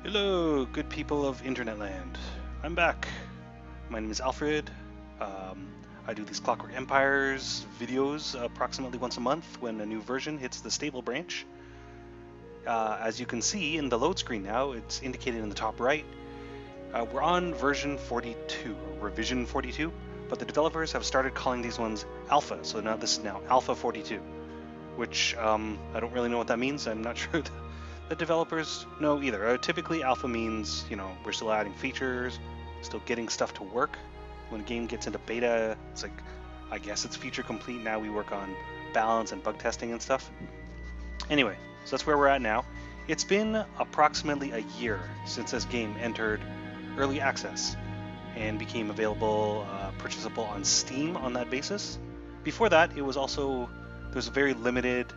Hello, good people of Internet Land. I'm back. My name is Alfred. I do these Clockwork Empires videos approximately once a month when a new version hits the stable branch. As you can see in the load screen now, it's indicated in the top right. We're on version 42, or revision 42, but the developers have started calling these ones Alpha, so now this is now Alpha 42, which I don't really know what that means. I'm not sure the developers know either. Typically, alpha means, we're still adding features, still getting stuff to work. When a game gets into beta, it's like, I guess it's feature complete. Now we work on balance and bug testing and stuff. Anyway, so that's where we're at now. It's been approximately a year since this game entered early access and became available, purchasable on Steam on that basis. Before that, it was also, there's a very limited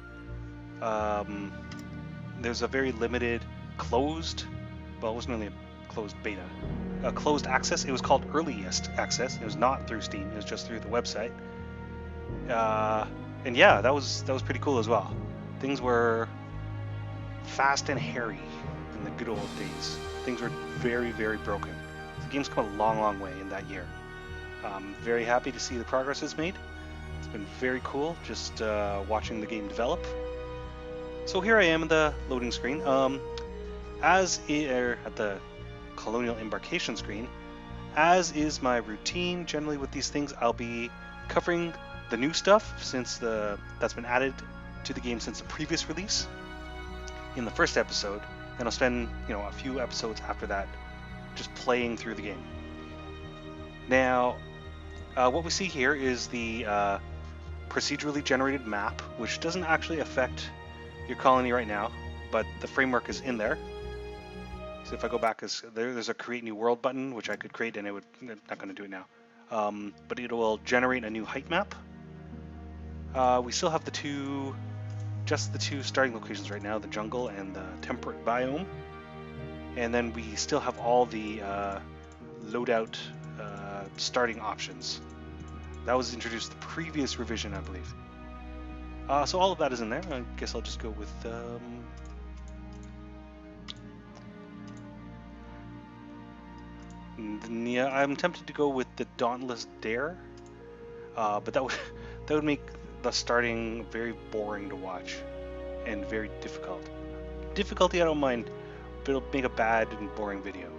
closed, well, it wasn't really a closed beta, closed access. It was called earliest access. It was not through Steam. It was just through the website. And yeah, that was pretty cool as well. Things were fast and hairy in the good old days. Things were very, very broken. The game's come a long, long way in that year. I'm very happy to see the progress it's made. It's been very cool just watching the game develop. So here I am in the loading screen. At the Colonial Embarkation screen, as is my routine generally with these things, I'll be covering the new stuff that's been added to the game since the previous release in the first episode, and I'll spend a few episodes after that just playing through the game. Now, what we see here is the procedurally generated map, which doesn't actually affect your colony right now, but the framework is in there. So if I go back, there's a create new world button, which I could create, and I'm not going to do it now. But it will generate a new height map. We still have just the two starting locations right now, the jungle and the temperate biome. And then we still have all the loadout starting options. That was introduced the previous revision, I believe. So all of that is in there. I guess I'll just go with yeah, I'm tempted to go with the Dauntless Dare, but that would make the starting very boring to watch and very difficult. Difficulty I don't mind, but it'll make a bad and boring video.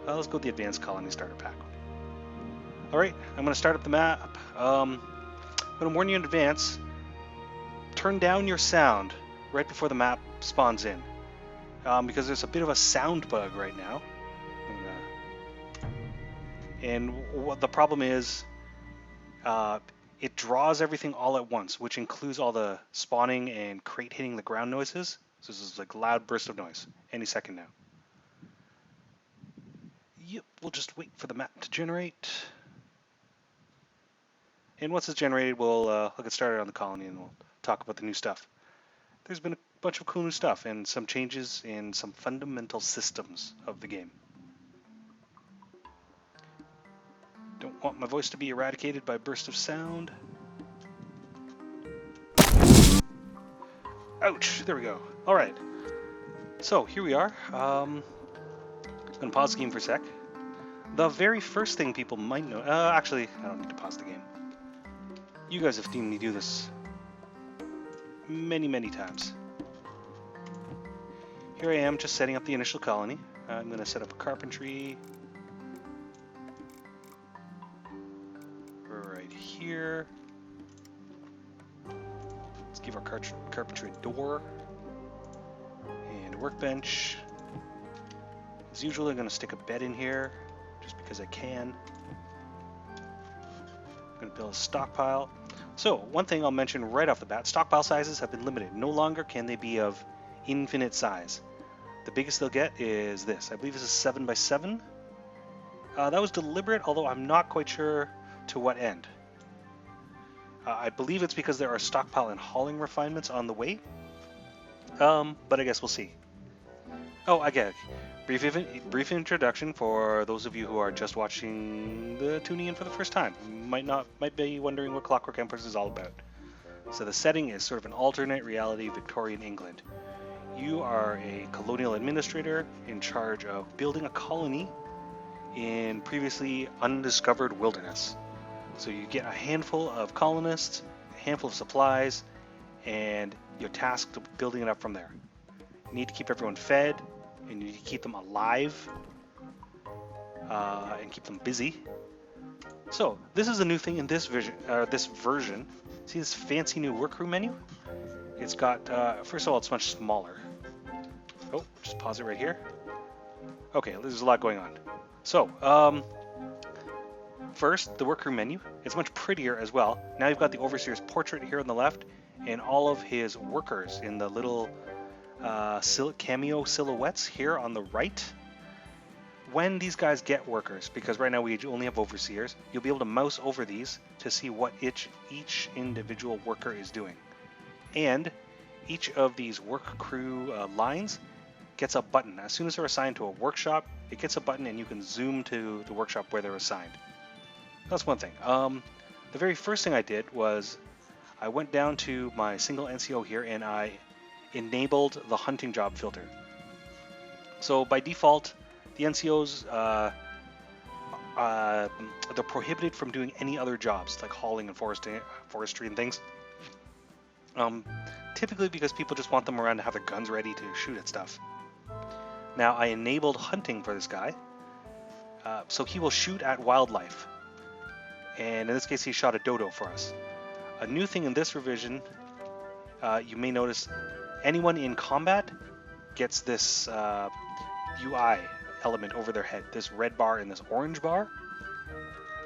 Let's go with the Advanced Colony Starter Pack. Alright, I'm going to start up the map. I'm going to warn you in advance, turn down your sound right before the map spawns in, because there's a bit of a sound bug right now. And what the problem is, it draws everything all at once, which includes all the spawning and crate hitting the ground noises. So this is like a loud burst of noise any second now. Yep, we'll just wait for the map to generate. And once it's generated, we'll get started on the colony and we'll talk about the new stuff. There's been a bunch of cool new stuff and some changes in some fundamental systems of the game. Don't want my voice to be eradicated by a burst of sound. Ouch, there we go. Alright, so here we are. I'm going to pause the game for a sec. The very first thing people might know... actually, I don't need to pause the game. You guys have seen me do this many, many times. Here I am just setting up the initial colony. I'm going to set up a carpentry right here. Let's give our carpentry a door and a workbench. As usual, I'm going to stick a bed in here just because I can. I'm going to build a stockpile. So, one thing I'll mention right off the bat, stockpile sizes have been limited. No longer can they be of infinite size. The biggest they'll get is this. I believe this is 7 by 7. That was deliberate, although I'm not quite sure to what end. I believe it's because there are stockpile and hauling refinements on the way. But I guess we'll see. Oh, I get it. Brief introduction for those of you who are just tuning in for the first time. Might be wondering what Clockwork Empires is all about. So the setting is sort of an alternate reality Victorian England. You are a colonial administrator in charge of building a colony in previously undiscovered wilderness. So you get a handful of colonists, a handful of supplies, and you're tasked with building it up from there. You need to keep everyone fed, and you need to keep them alive, and keep them busy. So this is a new thing in this version. See this fancy new workroom menu? It's got, first of all, it's much smaller. Oh, just pause it right here. Okay, there's a lot going on. So, first, the workroom menu. It's much prettier as well. Now you've got the overseer's portrait here on the left, and all of his workers in the little cameo silhouettes here on the right. When these guys get workers, because right now we only have overseers, you'll be able to mouse over these to see what each individual worker is doing. And each of these work crew lines gets a button. As soon as they're assigned to a workshop, it gets a button and you can zoom to the workshop where they're assigned. That's one thing. The very first thing I did was I went down to my single NCO here and I enabled the hunting job filter. So by default, the NCOs, they're prohibited from doing any other jobs, like hauling and forestry and things. Typically because people just want them around to have their guns ready to shoot at stuff. Now I enabled hunting for this guy, so he will shoot at wildlife. And in this case he shot a dodo for us. A new thing in this revision, you may notice anyone in combat gets this UI element over their head, this red bar and this orange bar.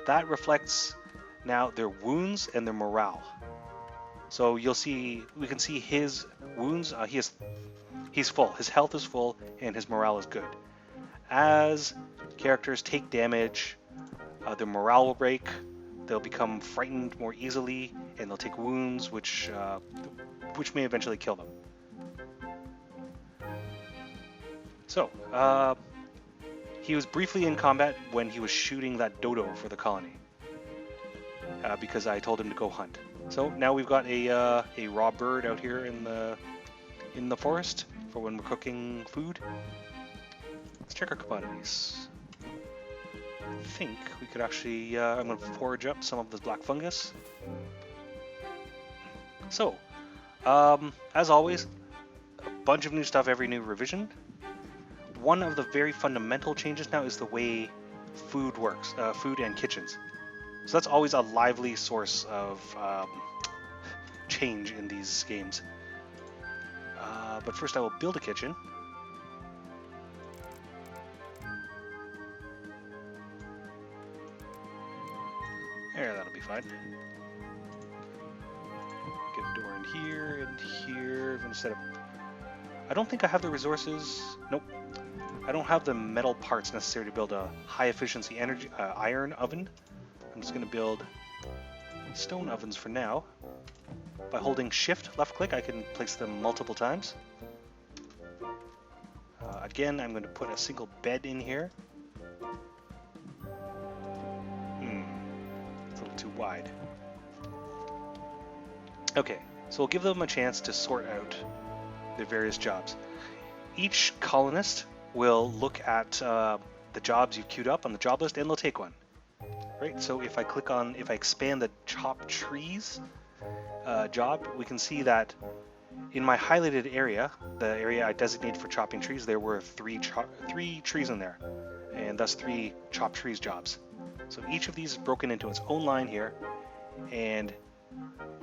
That reflects now their wounds and their morale. So we can see his wounds, he's full, his health is full, and his morale is good. As characters take damage, their morale will break, they'll become frightened more easily, and they'll take wounds, which may eventually kill them. So, he was briefly in combat when he was shooting that dodo for the colony, because I told him to go hunt. So now we've got a raw bird out here in the forest for when we're cooking food. Let's check our commodities. I think we could actually, I'm going to forage up some of this black fungus. So, as always, a bunch of new stuff every new revision. One of the very fundamental changes now is the way food works, food and kitchens. So that's always a lively source of change in these games. But first I will build a kitchen. There, that'll be fine. Get a door in here and here. I'm gonna set up. I don't think I have the resources. Nope. I don't have the metal parts necessary to build a high efficiency iron oven. I'm just going to build stone ovens for now. By holding shift left click I can place them multiple times. Again, I'm going to put a single bed in here. It's a little too wide. Okay, so we'll give them a chance to sort out their various jobs. Each colonist will look at the jobs you've queued up on the job list and they'll take one. Right, so if I expand the chop trees job, we can see that in my highlighted area, the area I designated for chopping trees, there were three trees in there, and thus 3 chop trees jobs. So each of these is broken into its own line here, and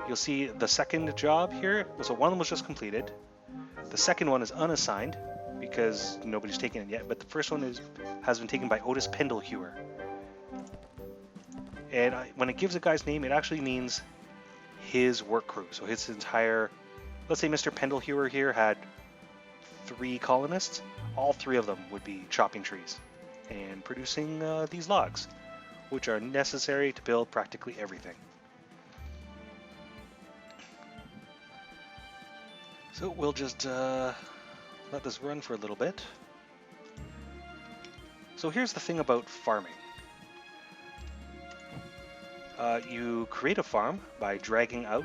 you'll see the second job here, so one of them was just completed. The second one is unassigned because nobody's taken it yet, but the first one has been taken by Otis Pendlehewer. And when it gives a guy's name, it actually means his work crew. So his entire, let's say Mr. Pendlehewer here had 3 colonists. All 3 of them would be chopping trees and producing these logs, which are necessary to build practically everything. So we'll just let this run for a little bit. So here's the thing about farming. You create a farm by dragging out,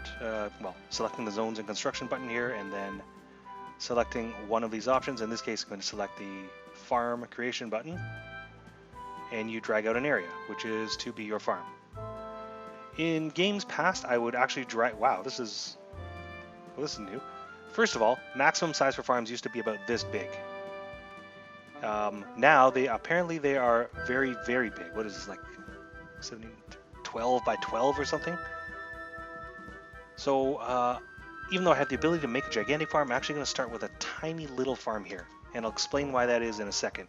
selecting the zones and construction button here, and then selecting one of these options. In this case, I'm going to select the farm creation button, and you drag out an area, which is to be your farm. In games past, I would actually drag, wow, this is new. First of all, maximum size for farms used to be about this big. Now they are very, very big. What is this, like 12 by 12 or something? So even though I have the ability to make a gigantic farm, I'm actually going to start with a tiny little farm here, and I'll explain why that is in a second.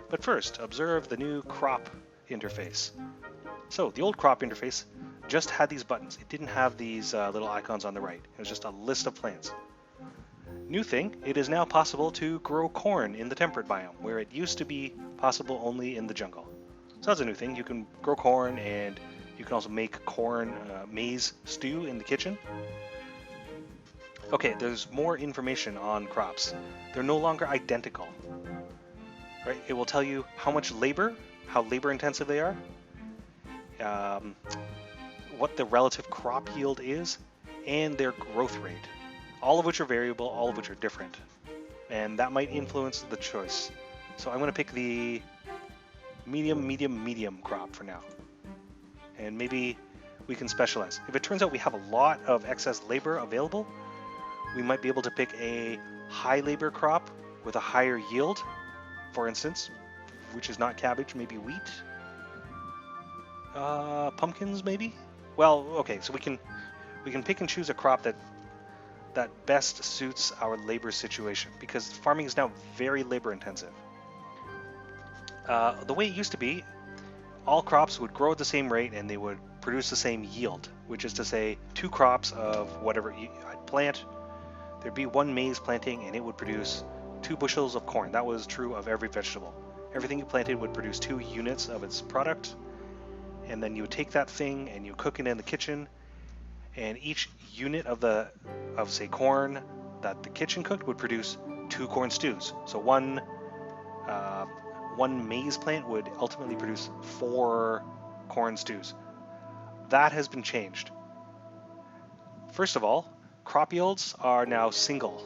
But first, observe the new crop interface. So the old crop interface just had these buttons. It didn't have these little icons on the right. It was just a list of plants. New thing, it is now possible to grow corn in the temperate biome, where it used to be possible only in the jungle. So that's a new thing. You can grow corn, and you can also make corn maize stew in the kitchen. Okay, there's more information on crops. They're no longer identical. Right? It will tell you how much labor, how labor intensive they are, what the relative crop yield is, and their growth rate. All of which are variable, all of which are different. And that might influence the choice. So I'm going to pick the medium crop for now. And maybe we can specialize. If it turns out we have a lot of excess labor available, we might be able to pick a high labor crop with a higher yield, for instance, which is not cabbage, maybe wheat. Pumpkins, maybe? Well, okay, so we can pick and choose a crop that best suits our labor situation, because farming is now very labor intensive. The way it used to be, all crops would grow at the same rate and they would produce the same yield, which is to say 2 crops of whatever I'd plant. There'd be 1 maize planting and it would produce 2 bushels of corn. That was true of every vegetable. Everything you planted would produce 2 units of its product, and then you would take that thing and you cook it in the kitchen, and each unit of say corn that the kitchen cooked would produce 2 corn stews. So one maize plant would ultimately produce 4 corn stews. That has been changed. First of all, crop yields are now single.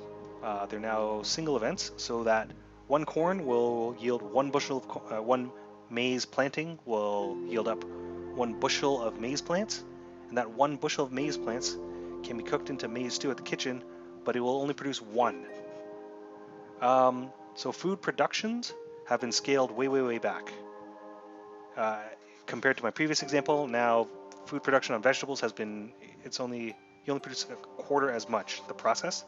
They're now single events, so that 1 corn will yield 1 bushel of 1 maize planting will yield up 1 bushel of maize plants, and that 1 bushel of maize plants can be cooked into maize stew at the kitchen, but it will only produce 1. So food productions have been scaled way back. Compared to my previous example, now food production on vegetables has been, you only produce a quarter as much, the process.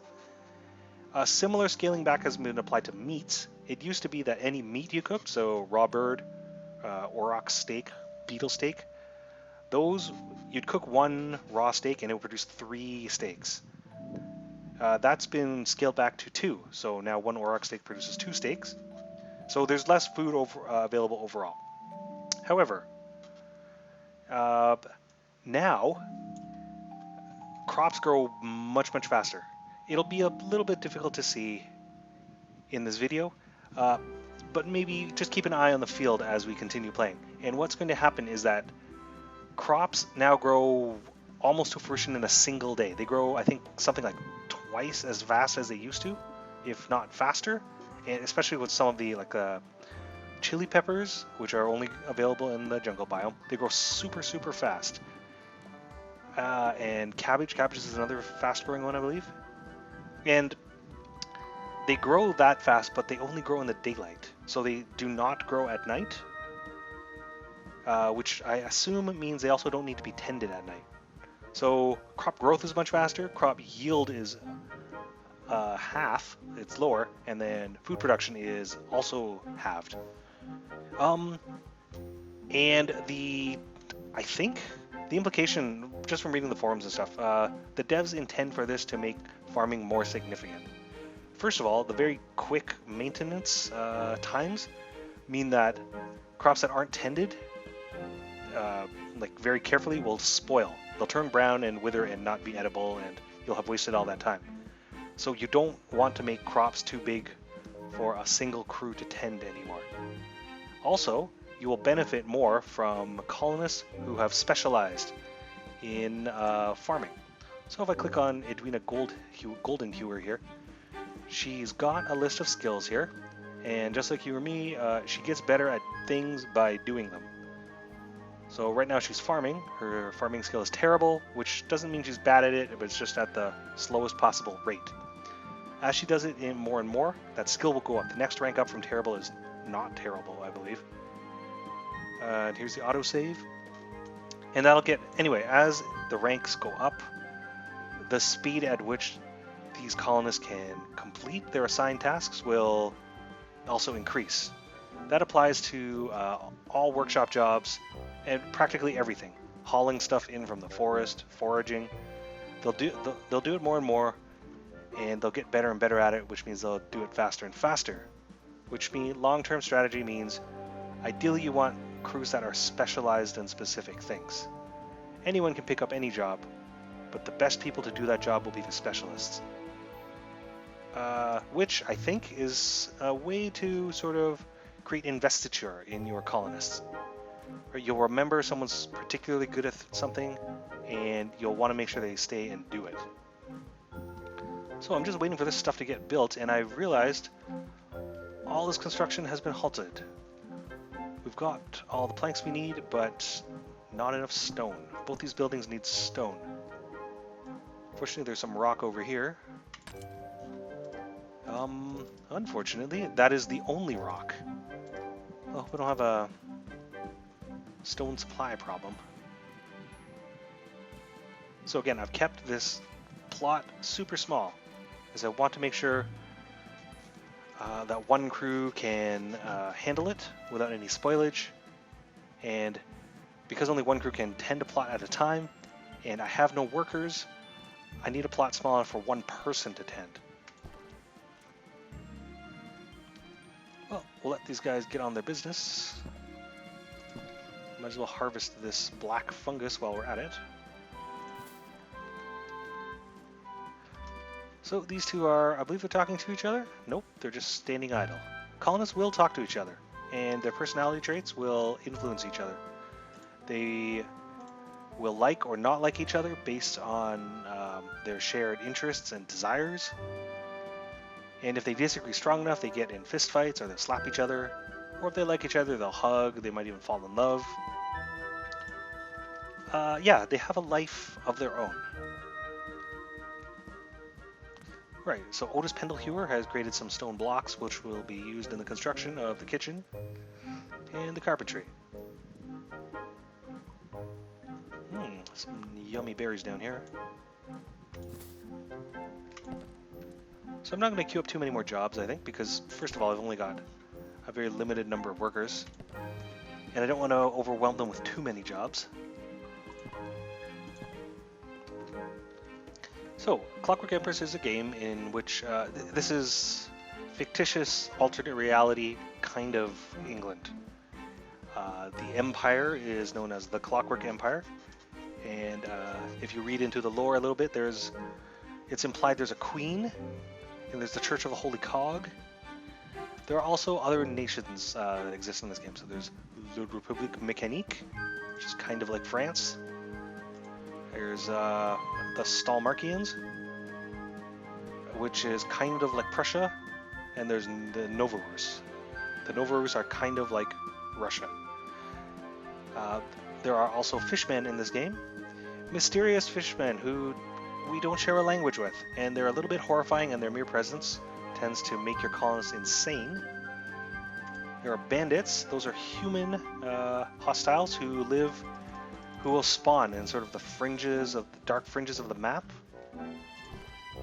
A similar scaling back has been applied to meats. It used to be that any meat you cooked, so raw bird, aurochs steak, beetle steak, those, you'd cook 1 raw steak and it would produce 3 steaks. That's been scaled back to 2, so now 1 auroch steak produces 2 steaks. So there's less food available overall. However, now crops grow much faster. It'll be a little bit difficult to see in this video, but maybe just keep an eye on the field as we continue playing. And what's going to happen is that crops now grow almost to fruition in a single day. They grow, I think, something like twice as fast as they used to, if not faster. And especially with some of the chili peppers, which are only available in the jungle biome, they grow super fast. And cabbage is another fast-growing one, I believe. And they grow that fast, but they only grow in the daylight, so they do not grow at night. Which I assume means they also don't need to be tended at night. So crop growth is much faster, crop yield is half, it's lower, and then food production is also halved. And I think the implication, just from reading the forums and stuff, the devs intend for this to make farming more significant. First of all, the very quick maintenance times mean that crops that aren't tended very carefully will spoil. They'll turn brown and wither and not be edible, and you'll have wasted all that time. So you don't want to make crops too big for a single crew to tend anymore. Also, you will benefit more from colonists who have specialized in farming. So if I click on Edwina Goldenhewer here, She's got a list of skills here, and just like you or me, she gets better at things by doing them. So right now she's farming. Her farming skill is terrible, which doesn't mean she's bad at it, but it's just at the slowest possible rate. As she does it in more and more, that skill will go up. The next rank up from terrible is not terrible, I believe. And here's the autosave. And that'll get, anyway, as the ranks go up, the speed at which these colonists can complete their assigned tasks will also increase. That applies to all workshop jobs and practically everything. Hauling stuff in from the forest, foraging. They'll do it more and more, and they'll get better and better at it, which means they'll do it faster and faster. Which means long-term strategy means ideally you want crews that are specialized in specific things. Anyone can pick up any job, but the best people to do that job will be the specialists. Which I think is a way to sort of create investiture in your colonists. Right? You'll remember someone's particularly good at something, and you'll want to make sure they stay and do it. So I'm just waiting for this stuff to get built, and I've realized all this construction has been halted. We've got all the planks we need, but not enough stone. Both these buildings need stone. Fortunately, there's some rock over here. Unfortunately, that is the only rock. Oh, we don't have a stone supply problem. So again, I've kept this plot super small, as I want to make sure that one crew can handle it without any spoilage. And because only one crew can tend a plot at a time, and I have no workers, I need a plot small enough for one person to tend. Well, we'll let these guys get on their business. Might as well harvest this black fungus while we're at it. So these two are, I believe they're talking to each other? Nope, they're just standing idle. Colonists will talk to each other, and their personality traits will influence each other. They will like or not like each other based on their shared interests and desires. And if they disagree strong enough, they get in fist fights, or they'll slap each other. Or if they like each other, they'll hug, they might even fall in love. Yeah, they have a life of their own. Right, so Otis Pendlehewer has created some stone blocks which will be used in the construction of the kitchen and the carpentry. Some yummy berries down here. So I'm not going to queue up too many more jobs, I think, because first of all, I've only got a very limited number of workers, and I don't want to overwhelm them with too many jobs. So, Clockwork Empires is a game in which this is fictitious alternate reality kind of England. The empire is known as the Clockwork Empire, and if you read into the lore a little bit, it's implied there's a queen, and there's the Church of the Holy Cog. There are also other nations that exist in this game. So there's the République Mécanique, which is kind of like France. There's the Stalmarkians, which is kind of like Prussia. And there's the Novorus. The Novorus are kind of like Russia. There are also fishmen in this game. Mysterious fishmen who we don't share a language with, and they're a little bit horrifying, and their mere presence tends to make your colonists insane. There are bandits. Those are human hostiles who will spawn in sort of the dark fringes of the map,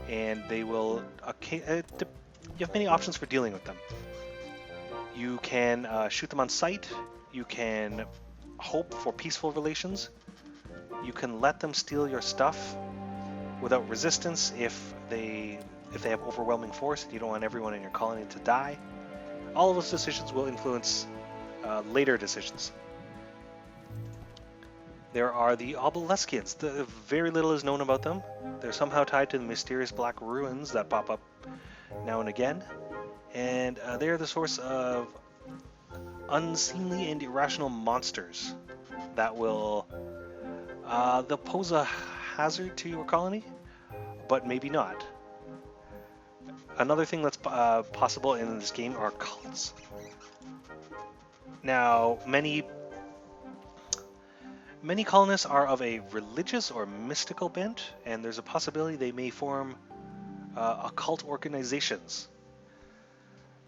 and they will. You have many options for dealing with them. You can shoot them on sight. You can hope for peaceful relations. You can let them steal your stuff without resistance if they have overwhelming force and you don't want everyone in your colony to die. All of those decisions will influence later decisions. There are the Obeliscians. Very little is known about them. They're somehow tied to the mysterious black ruins that pop up now and again. And they're the source of unseemly and irrational monsters that will they'll pose a hazard to your colony, but maybe not. Another thing that's possible in this game are cults. Now, many colonists are of a religious or mystical bent, and there's a possibility they may form occult organizations.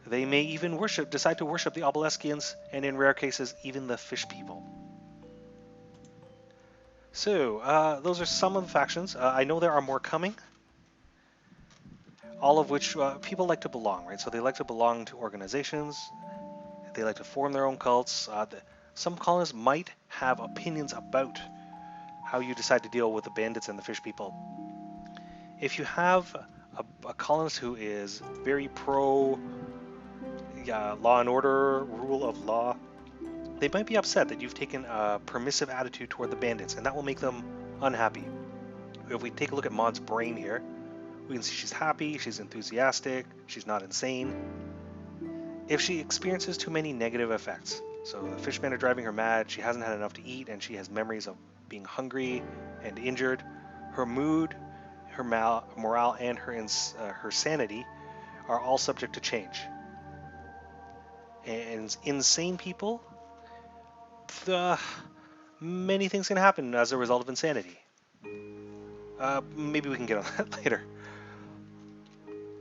They may even decide to worship the Obeliskians, and in rare cases, even the Fish People. So, those are some of the factions. I know there are more coming, all of which people like to belong, right? So they like to belong to organizations, they like to form their own cults. Some colonists might have opinions about how you decide to deal with the bandits and the Fish People. If you have a colonist who is very pro law and order, rule of law, they might be upset that you've taken a permissive attitude toward the bandits, and that will make them unhappy. If we take a look at Maud's brain here, we can see she's happy, she's enthusiastic, she's not insane. If she experiences too many negative effects, so the fishmen are driving her mad, she hasn't had enough to eat, and she has memories of being hungry and injured, her mood, her morale, and her sanity are all subject to change. And insane people, many things can happen as a result of insanity. Maybe we can get on that later.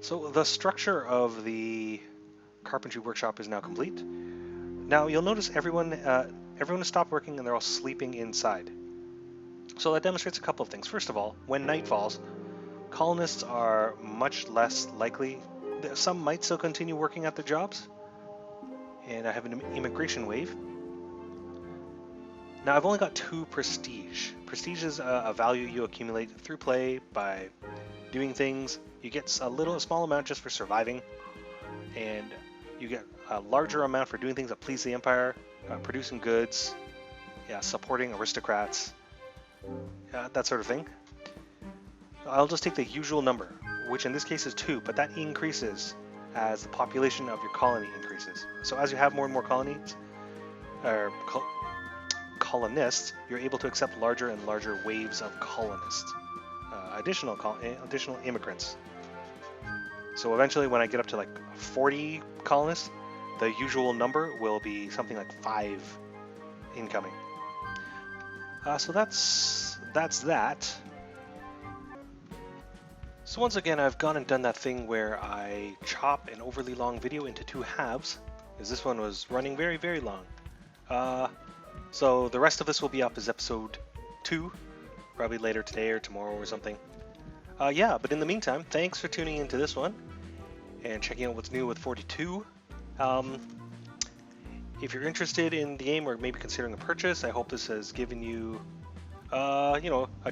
So the structure of the carpentry workshop is now complete. Now you'll notice everyone has stopped working and they're all sleeping inside. So that demonstrates a couple of things. First of all, when night falls, colonists are much less likely. Some might still continue working at their jobs, and I have an immigration wave. Now I've only got 2 prestige. Prestige is a value you accumulate through play by doing things. You get a small amount just for surviving, and you get a larger amount for doing things that please the Empire, producing goods, supporting aristocrats, that sort of thing. I'll just take the usual number, which in this case is 2, but that increases as the population of your colony increases. So as you have more and more colonies, or colonists, you're able to accept larger and larger waves of colonists, additional immigrants. So eventually, when I get up to like 40 colonists, the usual number will be something like 5 incoming. So that's that. So once again, I've gone and done that thing where I chop an overly long video into 2 halves, because this one was running very, very long. So the rest of this will be up as episode 2, probably later today or tomorrow or something. But in the meantime, thanks for tuning into this one and checking out what's new with 42. If you're interested in the game or maybe considering a purchase, I hope this has given you, a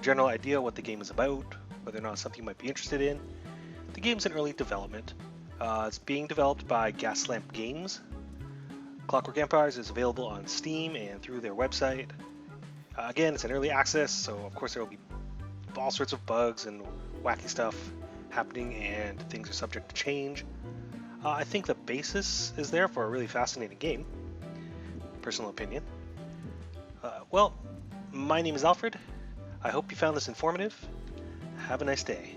general idea what the game is about, whether or not it's something you might be interested in. The game's in early development. It's being developed by Gaslamp Games. Clockwork Empires is available on Steam and through their website. Again, it's in early access, so of course there will be all sorts of bugs and wacky stuff happening, and things are subject to change. I think the basis is there for a really fascinating game. Personal opinion. My name is Alfred. I hope you found this informative. Have a nice day.